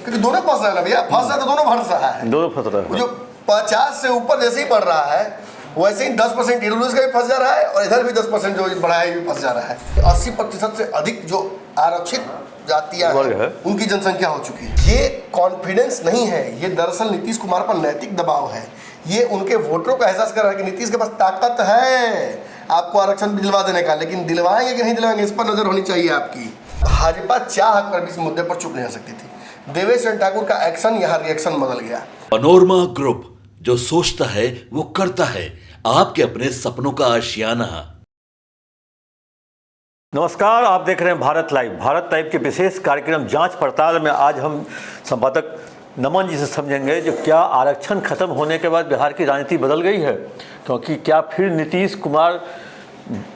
क्योंकि दोनों फंस रहे हैं ना भैया, फंस रहा तो दोनों फंस रहा है, दोनों फंस रहा है। जो 50 से ऊपर जैसे ही बढ़ रहा है वैसे ही 10% ईडब्ल्यूएस का भी फंस जा रहा है और इधर भी 10% जो बढ़ा है भी फंस जा रहा है। 80% से अधिक जो आरक्षित जातियां हैं उनकी जनसंख्या हो चुकी है। ये कॉन्फिडेंस नहीं है, ये दरअसल नीतीश कुमार पर नैतिक दबाव है। ये उनके वोटरों का एहसास कर रहा है कि नीतीश के पास ताकत है आपको आरक्षण दिलवा देने का, लेकिन दिलवाएंगे कि नहीं दिलवाएंगे इस पर नजर होनी चाहिए आपकी। भाजपा चाह कर भी इस मुद्दे पर चुप नहीं रह सकती थी। देवेश चंद्र ठाकुर का एक्शन यहाँ रिएक्शन बदल गया। पनोरमा ग्रुप, जो सोचता है वो करता है, आपके अपने सपनों का आशियाना। नमस्कार, आप देख रहे हैं भारत लाइव। भारत लाइव के विशेष कार्यक्रम जांच पड़ताल में आज हम संपादक नमन जी से समझेंगे जो क्या आरक्षण खत्म होने के बाद बिहार की राजनीति बदल गई है, क्योंकि क्या फिर नीतीश कुमार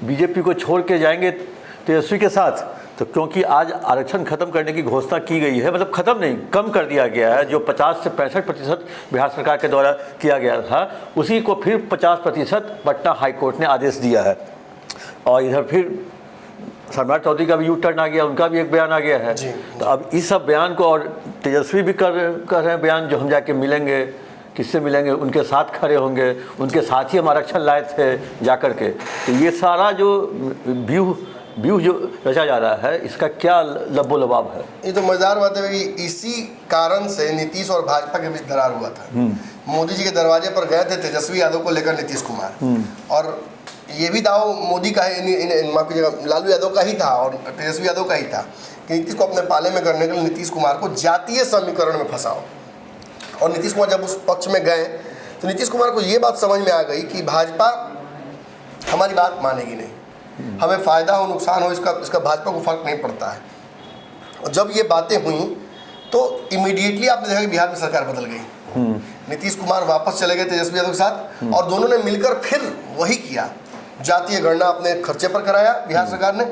बीजेपी को छोड़ के जाएंगे तेजस्वी के साथ। तो क्योंकि आज आरक्षण खत्म करने की घोषणा की गई है, मतलब खत्म नहीं, कम कर दिया गया है। जो 50 से 65% बिहार सरकार के द्वारा किया गया था, उसी को फिर 50% पटना हाईकोर्ट ने आदेश दिया है। और इधर फिर सम्राट चौधरी का भी यू टर्न आ गया, उनका भी एक बयान आ गया है। तो अब इस सब बयान को, और तेजस्वी भी कर रहे हैं बयान, जो हम जाके मिलेंगे, किससे मिलेंगे, उनके साथ खड़े होंगे, उनके साथ ही हम आरक्षण लाए थे जा कर के। तो ये सारा जो व्यूह जो रचा जा रहा है, इसका क्या लब्बो लबाब है। ये तो मजेदार बात है कि इसी कारण से नीतीश और भाजपा के बीच दरार हुआ था। मोदी जी के दरवाजे पर गए थे तेजस्वी यादव को लेकर नीतीश कुमार, और ये भी दाव मोदी का माफ कीजिएगा लालू यादव का ही था और तेजस्वी यादव का ही था कि नीतीश को अपने पाले में करने के लिए नीतीश कुमार को जातीय समीकरण में फंसाओ। और नीतीश कुमार जब उस पक्ष में गए तो नीतीश कुमार को ये बात समझ में आ गई कि भाजपा हमारी बात मानेगी नहीं, हमें फ़ायदा हो नुकसान हो इसका भाजपा को फर्क नहीं पड़ता है। और जब ये बातें हुई तो इमीडिएटली आपने देखा कि बिहार में सरकार बदल गई। नीतीश कुमार वापस चले गए तेजस्वी यादव के साथ और दोनों ने मिलकर फिर वही किया, जातीय गणना अपने खर्चे पर कराया बिहार सरकार ने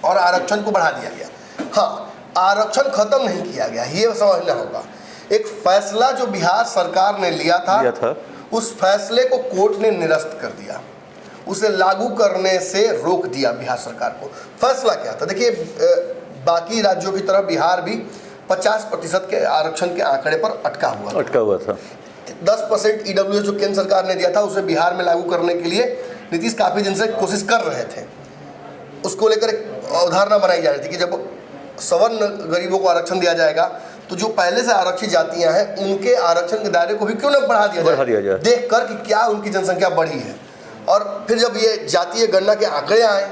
और आरक्षण को बढ़ा दिया गया। हाँ, आरक्षण खत्म नहीं किया गया, ये समझना होगा। एक फैसला जो बिहार सरकार ने लिया था उस फैसले को कोर्ट ने निरस्त कर दिया, उसे लागू करने से रोक दिया बिहार सरकार को। फैसला क्या था? देखिए, बाकी राज्यों की तरह बिहार भी 50% के आरक्षण के आंकड़े पर अटका हुआ था। 10% ईडब्ल्यूएस जो केंद्र सरकार ने दिया था उसे बिहार में लागू करने के लिए नीतीश काफ़ी दिन से कोशिश कर रहे थे। उसको लेकर एक अवधारणा बनाई जा रही थी कि जब सवर्ण गरीबों को आरक्षण दिया जाएगा तो जो पहले से आरक्षित जातियां हैं उनके आरक्षण के दायरे को भी क्यों न बढ़ा दिया जाए, देख कर कि क्या उनकी जनसंख्या बढ़ी है। और फिर जब ये जातीय गणना के आंकड़े आए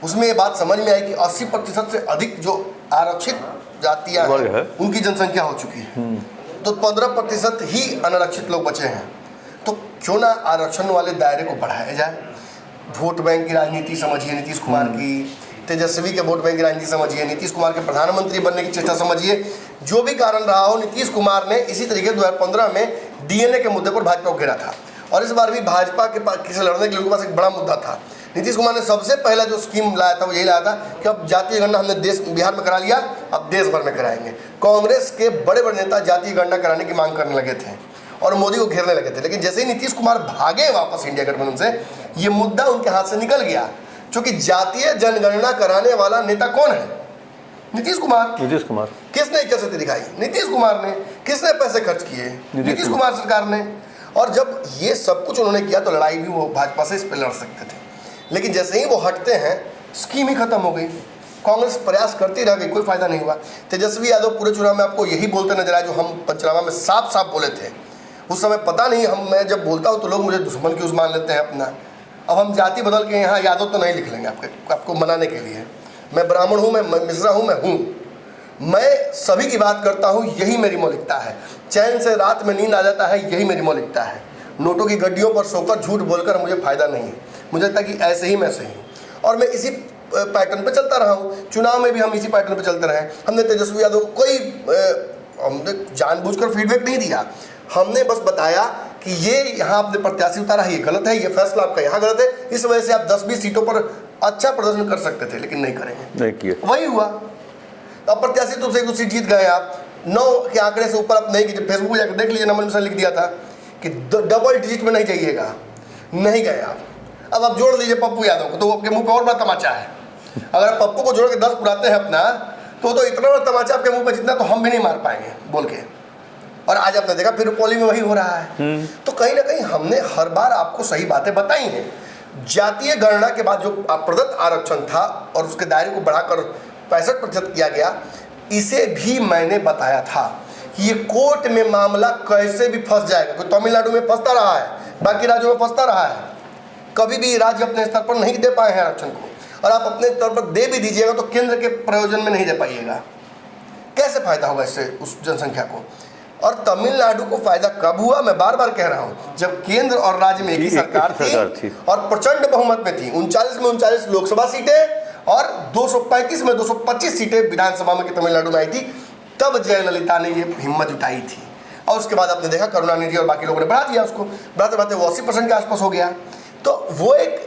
उसमें ये बात समझ में आई कि 80% से अधिक जो आरक्षित जातियां हैं उनकी जनसंख्या हो चुकी है, तो 15% ही अनारक्षित लोग बचे हैं। तो क्यों ना आरक्षण वाले दायरे को बढ़ाया जाए। वोट बैंक की राजनीति समझिए नीतीश कुमार की, तेजस्वी के वोट बैंक की राजनीति समझिए, नीतीश कुमार के प्रधानमंत्री बनने की चेष्टा समझिए, जो भी कारण रहा हो, नीतीश कुमार ने इसी तरीके 2015 में डीएनए के मुद्दे पर भाजपा को घेरा था। और इस बार भी भाजपा के पास किसी लड़ने के लिए उनके पास एक बड़ा मुद्दा था। नीतीश कुमार ने सबसे पहला जो स्कीम लाया था वो यही लाया था कि अब जातीय गणना हमने बिहार में करा लिया, अब देश भर में कराएंगे। कांग्रेस के बड़े बड़े नेता जातीय गणना कराने की मांग करने लगे थे और मोदी को घेरने लगे थे, लेकिन जैसे ही नीतीश कुमार भागे वापस इंडिया गठबंधन से, ये मुद्दा उनके हाथ से निकल गया। क्योंकि जातीय जनगणना कराने वाला नेता कौन है? नीतीश कुमार। किसने इच्छाशक्ति दिखाई? नीतीश कुमार ने। किसने पैसे खर्च किए? नीतीश कुमार सरकार ने। और जब ये सब कुछ उन्होंने किया तो लड़ाई भी वो भाजपा से इस पर लड़ सकते थे, लेकिन जैसे ही वो हटते हैं स्कीम ही खत्म हो गई। कांग्रेस प्रयास करती रह गई, कोई फायदा नहीं हुआ। तेजस्वी यादव पूरे चुनाव में आपको यही बोलते नजर आए जो हम पंचनामा में साफ साफ बोले थे। उस समय पता नहीं, मैं जब बोलता हूँ तो लोग मुझे दुश्मन की उस मान लेते हैं अपना। अब हम जाति बदल के यहाँ यादव तो नहीं लिख लेंगे आपको मनाने के लिए। मैं ब्राह्मण हूँ, मैं मिश्रा हूँ, मैं सभी की बात करता हूँ, यही मेरी मौलिकता है। चैन से रात में नींद आ जाता है, यही मेरी मौलिकता है। नोटों की गड्डियों पर सोकर झूठ बोलकर मुझे फायदा नहीं है। मुझे लगता है कि ऐसे ही मैं सही हूँ और मैं इसी पैटर्न पे चलता रहा हूँ। चुनाव में भी हम इसी पैटर्न पे चलते रहे। हमने तेजस्वी यादव को हमने जानबूझकर फीडबैक नहीं दिया, हमने बस बताया कि ये यहाँ आपने प्रत्याशी उतारा है, ये गलत है, ये फैसला आपका यहाँ गलत है, इस वजह से आप 10-20 सीटों पर अच्छा प्रदर्शन कर सकते थे, लेकिन नहीं करेंगे, नहीं किए। वही हुआ। अब प्रत्याशी तुमसे 1 सीट जीत गए आप, 9 के आंकड़े से ऊपर आप नहीं कीजिए। फेसबुक जाकर देख लीजिए, नमन मिश्रा लिख दिया था कि डबल डिजिट में नहीं जाइएगा, नहीं गए आप। अब आप जोड़ लीजिए पप्पू यादव को, तो आपके मुंह पे और बड़ा तमाचा है। अगर आप पप्पू को जोड़ के 10 पुराते हैं अपना, तो इतना बड़ा तमाचा आपके मुंह पे जितना तो हम भी नहीं मार पाएंगे बोल के। और आज आपने देखा फिर पोलिंग में वही हो रहा है। तो कहीं ना कहीं हमने हर बार आपको सही बातें बताई हैं। जातीय गणना के बाद जो प्रदत्त आरक्षण था और उसके दायरे को बढ़ाकर 65% किया गया, इसे भी मैंने बताया था कि ये कोर्ट में मामला कैसे भी फंस जाएगा। कोई तमिलनाडु में फंसता रहा है, बाकी राज्यों में फंसता रहा है, कभी भी राज्य अपने स्तर पर नहीं दे पाए हैं आरक्षण को, और आप अपने स्तर पर दे भी दीजिएगा तो केंद्र के प्रयोजन में नहीं दे पाइएगा। कैसे फायदा होगा इससे उस जनसंख्या को? और तमिलनाडु को फायदा कब हुआ? मैं बार बार कह रहा हूं, जब केंद्र और राज्य में एक ही सरकार थी और प्रचंड बहुमत में थी। 39 में 39 लोकसभा सीटें और 235 में 225 सीटें विधानसभा में तमिलनाडु में आई थी। तब जयललिता ने ये हिम्मत जुटाई थी, और उसके बाद आपने देखा करुणानिधि और बाकी लोगों ने बढ़ा दिया उसको, बढ़ाते बढ़ाते वो 80% के आसपास हो गया। तो वो एक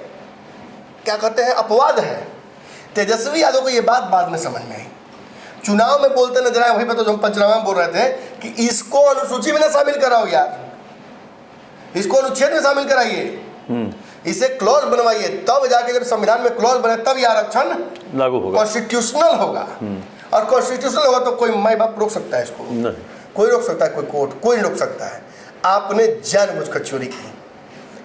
क्या कहते हैं अपवाद है। तेजस्वी यादव को ये बात बाद में समझ में आई, चुनाव में बोलते नजर आए। वहीं पे तो जो हम पंचनामा में बोल रहे थे कि इसको अनुसूची में ना शामिल कराओ यार, इसको अनुच्छेद में शामिल कराइए, इसे क्लॉज बनवाइए, तब जाके जब संविधान में क्लॉज बने तब ये आरक्षण लागू होगा, कॉन्स्टिट्यूशनल होगा। और कॉन्स्टिट्यूशनल होगा तो कोई माई बाप रोक सकता है इसको? नहीं, कोई रोक सकता है? कोई कोर्ट कोई रोक सकता है? आपने जानबूझकर चोरी की,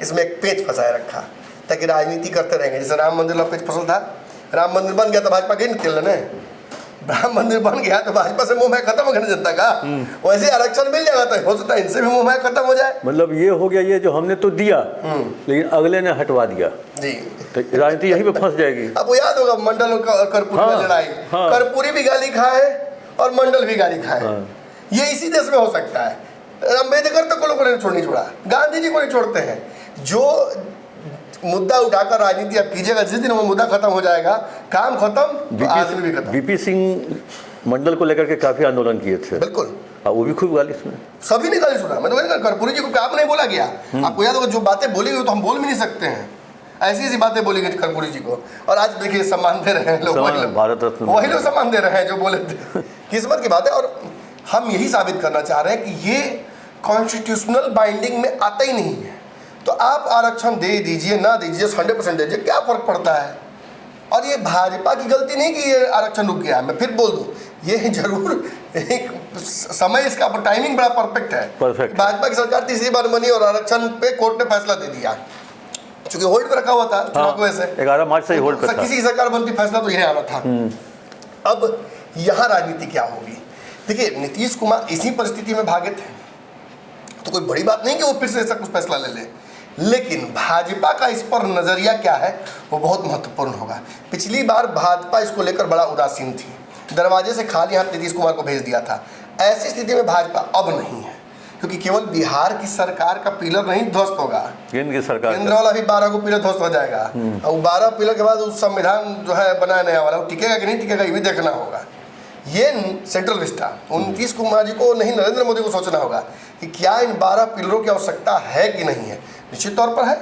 इसमें एक पेच फंसाए रखा ताकि राजनीति करते रहेंगे। जैसे राम मंदिर का पेच फसल था, राम मंदिर बन गया तो भाजपा गई नहीं तिलने, राम मंदिर बन गया तो भाजपा से मुंह में खत्म हो गया जनता का। वैसे आरक्षण मिल जाएगा तो हो सकता है इनसे भी मुंह में खत्म हो जाए। मतलब ये हो गया, ये जो हमने तो दिया लेकिन अगले ने हटवा दिया जी, तो राजनीति यहीं पे फंस जाएगी। आपको याद होगा मंडल और कर्पूरी में लड़ाई, कर्पूरी भी गाली खाए और मंडल भी गाली खाए। ये इसी देश में हो सकता है। अम्बेडकर तो लोगों ने नहीं छोड़ा, गांधी जी को नहीं छोड़ते हैं। जो मुद्दा उठाकर राजनीति आप कीजिएगा, जिस दिन वो मुद्दा खत्म हो जाएगा, काम खत्म तो आदमी भी खत्म। वीपी सिंह मंडल को लेकर के काफी आंदोलन किए थे। बिल्कुल, वो भी खूब गाली सुने, सभी ने गाली सुना। मैं तो कर्पूरी जी को काम नहीं बोला गया। आपको याद होगा जो बातें बोली गई तो हम बोल भी नहीं सकते हैं, ऐसी ऐसी बातें बोली गई कर्पूरी जी को। और आज देखिए सम्मान दे रहे हैं लोग, भारत रत्न वही लोग सम्मान दे रहे हैं जो बोले थे। किस्मत की बात है। और हम यही साबित करना चाह रहे हैं कि ये कॉन्स्टिट्यूशनल बाइंडिंग में आता ही नहीं है। तो आप आरक्षण दे दीजिए ना दीजिए, 100% दीजिए, क्या फर्क पड़ता है? और ये भाजपा की गलती नहीं कि ये आरक्षण रुक गया। मैं फिर बोल दूं, ये जरूर एक समय, इसका टाइमिंग बड़ा परफेक्ट है। भाजपा की सरकार तीसरी बार बनी और आरक्षण पे कोर्ट ने फैसला दे दिया, क्योंकि होल्ड पे रखा हुआ था चुनाव की वजह से। 11 मार्च से होल्ड पे था। किसी की सरकार बनती फैसला तो यही आना था। अब यहाँ राजनीति क्या होगी? देखिए, नीतीश कुमार इसी परिस्थिति में भागे थे, तो कोई बड़ी बात नहीं कि वो फिर से ऐसा कुछ फैसला ले ले। लेकिन भाजपा का इस पर नजरिया क्या है वो बहुत महत्वपूर्ण होगा। पिछली बार भाजपा इसको लेकर बड़ा उदासीन थी, दरवाजे से खाली हाथ नीतीश कुमार को भेज दिया था। ऐसी स्थिति में भाजपा अब नहीं है, क्योंकि केवल बिहार की सरकार का पिलर नहीं ध्वस्त होगा, केंद्र की सरकार, केंद्र वाला भी 12 को पिलर ध्वस्त हो जाएगा। और 12 पिलर के बाद उस संविधान जो है बनाया नया वाला, वो टिकेगा कि नहीं टिकेगा ये भी देखना होगा। ये सेंट्रल विस्टा नीतीश कुमार जी को नहीं, नरेंद्र मोदी को सोचना होगा कि क्या इन 12 पिलरों की आवश्यकता है कि नहीं है। निश्चित तौर पर है।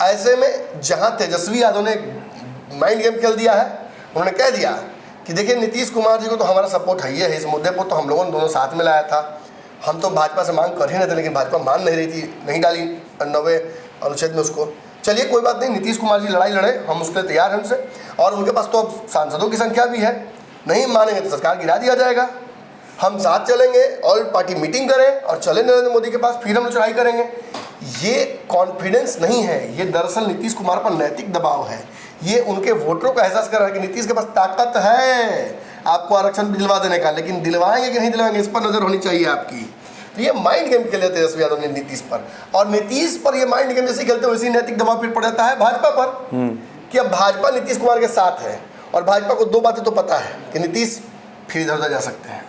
ऐसे में जहां तेजस्वी यादव ने माइंड गेम खेल दिया है, उन्होंने कह दिया कि देखिए नीतीश कुमार जी को तो हमारा सपोर्ट है, इस मुद्दे पर तो हम लोगों ने दोनों साथ में लाया था, हम तो भाजपा से मांग कर ही नहीं थे, लेकिन भाजपा मान नहीं रही थी, नहीं डाली 90 अनुच्छेद में उसको। चलिए कोई बात नहीं, नीतीश कुमार जी लड़ाई लड़े, हम उसके लिए तैयार हैं उनसे, और उनके पास तो अब सांसदों की संख्या भी है। नहीं मानेंगे तो सरकार गिरा दिया जाएगा, हम साथ चलेंगे, ऑल पार्टी मीटिंग करें और चले नरेंद्र मोदी के पास, फिर हम चढ़ाई करेंगे। ये कॉन्फिडेंस नहीं है, ये दरअसल नीतीश कुमार पर नैतिक दबाव है। ये उनके वोटरों का एहसास कर रहा है कि नीतीश के पास ताकत है आपको आरक्षण दिलवा देने का, लेकिन दिलवाएंगे कि नहीं दिलवाएंगे इस पर नजर होनी चाहिए आपकी। तो ये माइंड गेम खेले तेजस्वी यादव ने नीतीश पर, और नीतीश पर ये माइंड गेम जैसे खेलते वैसे नैतिक दबाव फिर पड़ जाता है भाजपा पर कि अब भाजपा नीतीश कुमार के साथ है। और भाजपा को दो बातें तो पता है कि नीतीश फिर इधर उधर जा सकते हैं,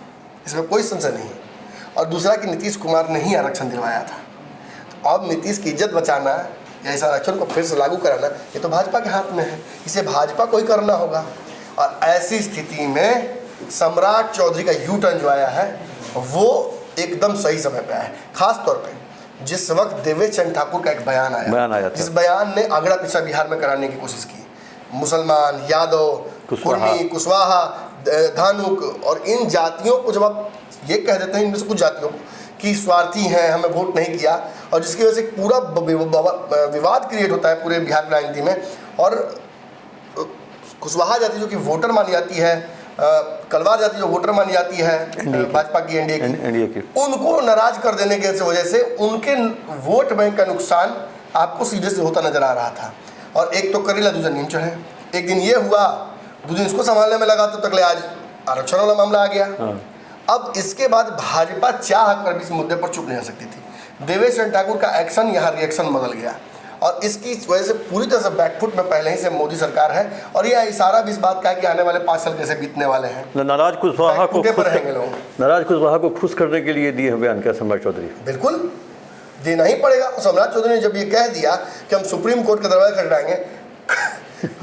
इसमें कोई संशय नहीं है, और दूसरा कि नीतीश कुमार ने ही आरक्षण दिलवाया था। तो अब नीतीश की इज्जत बचाना या इस आरक्षण को फिर से लागू कराना ये तो भाजपा के हाथ में है, इसे भाजपा को ही करना होगा। और ऐसी स्थिति में सम्राट चौधरी का यू टर्न जो आया है वो एकदम सही समय पे आया है। खास तौर पे जिस वक्त देवेश चंद्र ठाकुर का एक बयान आया जिस बयान ने अगड़ा पिछड़ा बिहार में कराने की कोशिश की, मुसलमान, यादव, कुर्मी, कुशवाहा, धानुक और इन जातियों को जब आप ये कह देते हैं, इनमें से कुछ जातियों को कि स्वार्थी हैं, हमें वोट नहीं किया, और जिसकी वजह से पूरा विवाद क्रिएट होता है पूरे बिहार राजनीति में। और कुशवाहा जाति जो कि वोटर मानी जाती है कलवार जाति जो वोटर मानी जाती है भाजपा की, एनडीए की, उनको नाराज कर देने की वजह से उनके वोट बैंक का नुकसान आपको सीधे से होता नजर आ रहा था। और एक तो करेला दूसरा नीम चढ़े, एक दिन ये हुआ, दूसरे दिन इसको संभालने में लगा, तब तक आज आरक्षण वाला मामला आ गया। अब इसके बाद भाजपा चाह कर भी इस मुद्दे पर चुप नहीं रह सकती थी। देवेश चंद्र ठाकुर का एक्शन यहाँ रिएक्शन बदल गया और इसकी वजह से पूरी तरह से बैकफुट में पहले ही से मोदी सरकार है और यह इशारा भी इस बात का है कि आने वाले 5 साल कैसे बीतने वाले हैं। नाराज कुशवाहा को खुश करने के लिए दिए बयान क्या सम्राट चौधरी? बिल्कुल देना ही पड़ेगा। सम्राट चौधरी ने जब ये कह दिया कि हम सुप्रीम कोर्ट का दरवाजा खटखटाएंगे,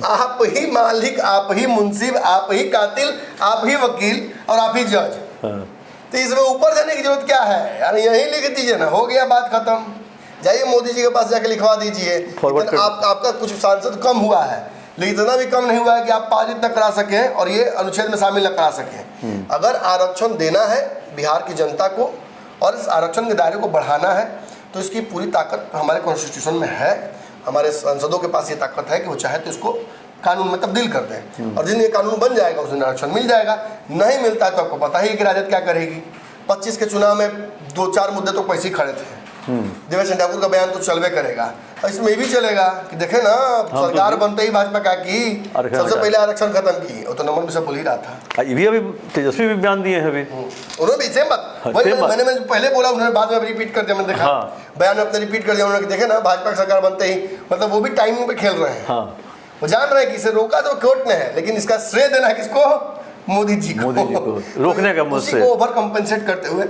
आप ही मालिक, आप ही मुंसिफ, आप ही कातिल, आप ही वकील और आप ही जज, तो इसमें ऊपर जाने की जरूरत क्या है यार? यही लिख दीजिए ना, हो गया, बात खत्म। जाइए मोदी जी के पास जाके लिखवा दीजिए। आपका कुछ सांसद कम हुआ है, लेकिन इतना भी कम नहीं हुआ है कि आप पारित न करा सकें और ये अनुच्छेद में शामिल न करा सकें। अगर आरक्षण देना है बिहार की जनता को और इस आरक्षण के दायरे को बढ़ाना है तो इसकी पूरी ताकत हमारे कॉन्स्टिट्यूशन में है। हमारे सांसदों के पास ये ताकत है कि वो चाहे तो इसको कानून में तब्दील कर दें और जिन ये कानून बन जाएगा उस दिन आरक्षण मिल जाएगा। नहीं मिलता है तो आपको पता ही है कि राजद क्या करेगी। 25 के चुनाव में 2-4 मुद्दे तो पैसे ही खड़े थे। देवेश चंद्र ठाकुर का बयान तो चलवे करेगा और इसमें भी चलेगा कि देखे ना सरकार बनते ही भाजपा क्या की, सबसे पहले आरक्षण खत्म की। वो तो नमन भी सब बोल ही रहा था। ये भी अभी तेजस्वी भी बयान दिए हैं अभी, उन्होंने भी सेम बात मैंने पहले बोला, उन्होंने बाद में रिपीट कर दिया। मैंने देखा बयान में अपने रिपीट कर दिया उन्होंने, देखे ना भाजपा की सरकार बनते ही, मतलब वो भी टाइमिंग पे खेल रहे हैं। वो जान रहे हैं कि इसे रोका तो कोर्ट ने है, लेकिन इसका श्रेय देना है किसको? मोदी जी को रोकने का मुझसे को ओवर कंपेंसेट करते हुए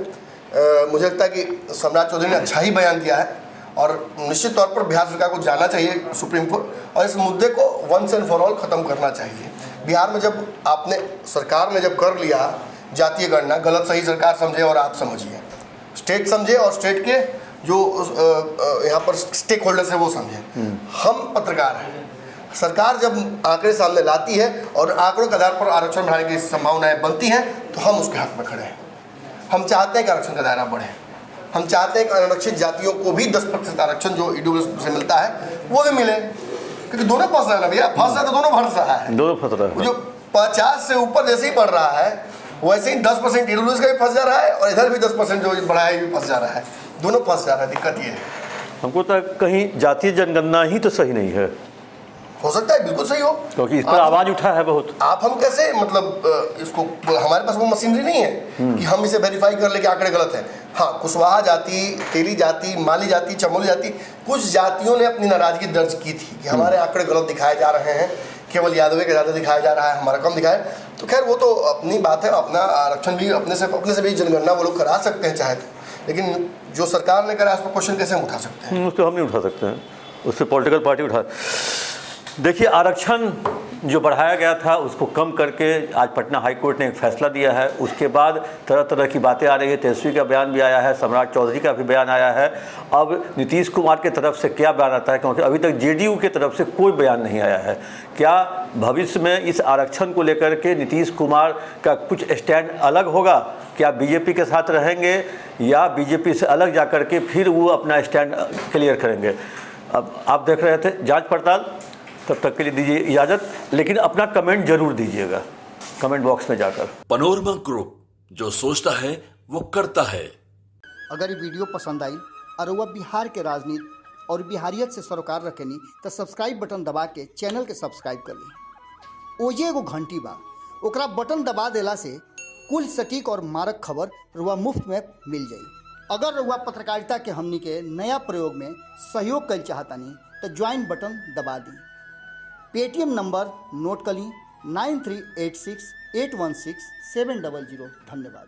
मुझे लगता है कि सम्राट चौधरी ने अच्छा ही बयान दिया है और निश्चित तौर पर बिहार सरकार को जाना चाहिए सुप्रीम कोर्ट और इस मुद्दे को वंस एंड फॉर ऑल खत्म करना चाहिए। बिहार में जब आपने सरकार ने जब कर लिया जातीय गणना, गलत सही सरकार समझे और आप समझिए, स्टेट समझे और स्टेट के जो यहाँ पर स्टेक होल्डर्स है वो समझे। हम पत्रकार हैं, सरकार जब आंकड़े सामने लाती है और आंकड़ों के आधार पर आरक्षण बढ़ाने की संभावनाएं बनती हैं तो हम उसके हक में खड़े हैं। हम चाहते हैं कि आरक्षण का दायरा बढ़े, हम चाहते हैं कि अनुसूचित जातियों को भी 10% आरक्षण जो ईडब्ल्यूएस से मिलता है वो भी मिले, क्योंकि दोनों फंस रहा है ना भैया, फंस रहा है तो दोनों फंस रहा है, दोनों फंस रहा है। जो 50 से ऊपर जैसे ही बढ़ रहा है वैसे ही 10% ईडब्ल्यूएस का भी फंस जा रहा है और इधर भी 10% जो बढ़ा है भी फंस जा रहा है, दोनों फंस जा रहा है। दिक्कत ये है। हमको तो कहीं जातीय जनगणना ही तो सही नहीं है। हो सकता है बिल्कुल सही हो, क्योंकि इस पर आवाज उठा है बहुत। आप हम कैसे मतलब इसको, हमारे पास वो मशीनरी नहीं है कि हम इसे वेरीफाई कर ले कि आंकड़े गलत हैं। हाँ, कुशवाहा जाति, तेली जाति, माली जाति, चमोली जाति, कुछ जातियों ने अपनी नाराजगी दर्ज की थी कि हमारे आंकड़े गलत दिखाए जा रहे हैं, केवल यादव का ज़्यादा दिखाया जा रहा है, हमारा कम दिखाए। तो खैर वो तो अपनी बात है, अपना आरक्षण भी अपने से भी जनगणना वो लोग करा सकते हैं चाहे तो, लेकिन जो सरकार ने करा उस पर क्वेश्चन कैसे हम उठा सकते हैं? उसको हम नहीं उठा सकते हैं, उससे पॉलिटिकल पार्टी उठा। देखिए, आरक्षण जो बढ़ाया गया था उसको कम करके आज पटना हाई कोर्ट ने एक फैसला दिया है। उसके बाद तरह तरह की बातें आ रही है। तेजस्वी का बयान भी आया है, सम्राट चौधरी का भी बयान आया है। अब नीतीश कुमार की तरफ से क्या बयान आता है, क्योंकि अभी तक जेडीयू की तरफ से कोई बयान नहीं आया है। क्या भविष्य में इस आरक्षण को लेकर के नीतीश कुमार का कुछ स्टैंड अलग होगा? क्या बीजेपी के साथ रहेंगे या बीजेपी से अलग जा कर के फिर वो अपना स्टैंड क्लियर करेंगे? अब आप देख रहे थे जाँच पड़ताल, तब तक के लिए दीजिए इजाजत, लेकिन अपना कमेंट जरूर दीजिएगा कमेंट बॉक्स में जाकर। पनोरमा ग्रुप, जो सोचता है वो करता है। अगर ये वीडियो पसंद आई और वह बिहार के राजनीति और बिहारियत से सरोकार रखेनी तो सब्सक्राइब बटन दबा के चैनल के सब्सक्राइब कर ली। ओजे एगो घंटी बा, ओकरा बटन दबा देला से कुल सटीक और मारक खबर रुआ मुफ्त में मिल जाई। अगर रुआ पत्रकारिता के हमनी के नया प्रयोग में सहयोग कर चाहतानी तो ज्वाइन बटन दबा दी। पेटीएम नंबर नोट कर ली 9386816700। धन्यवाद।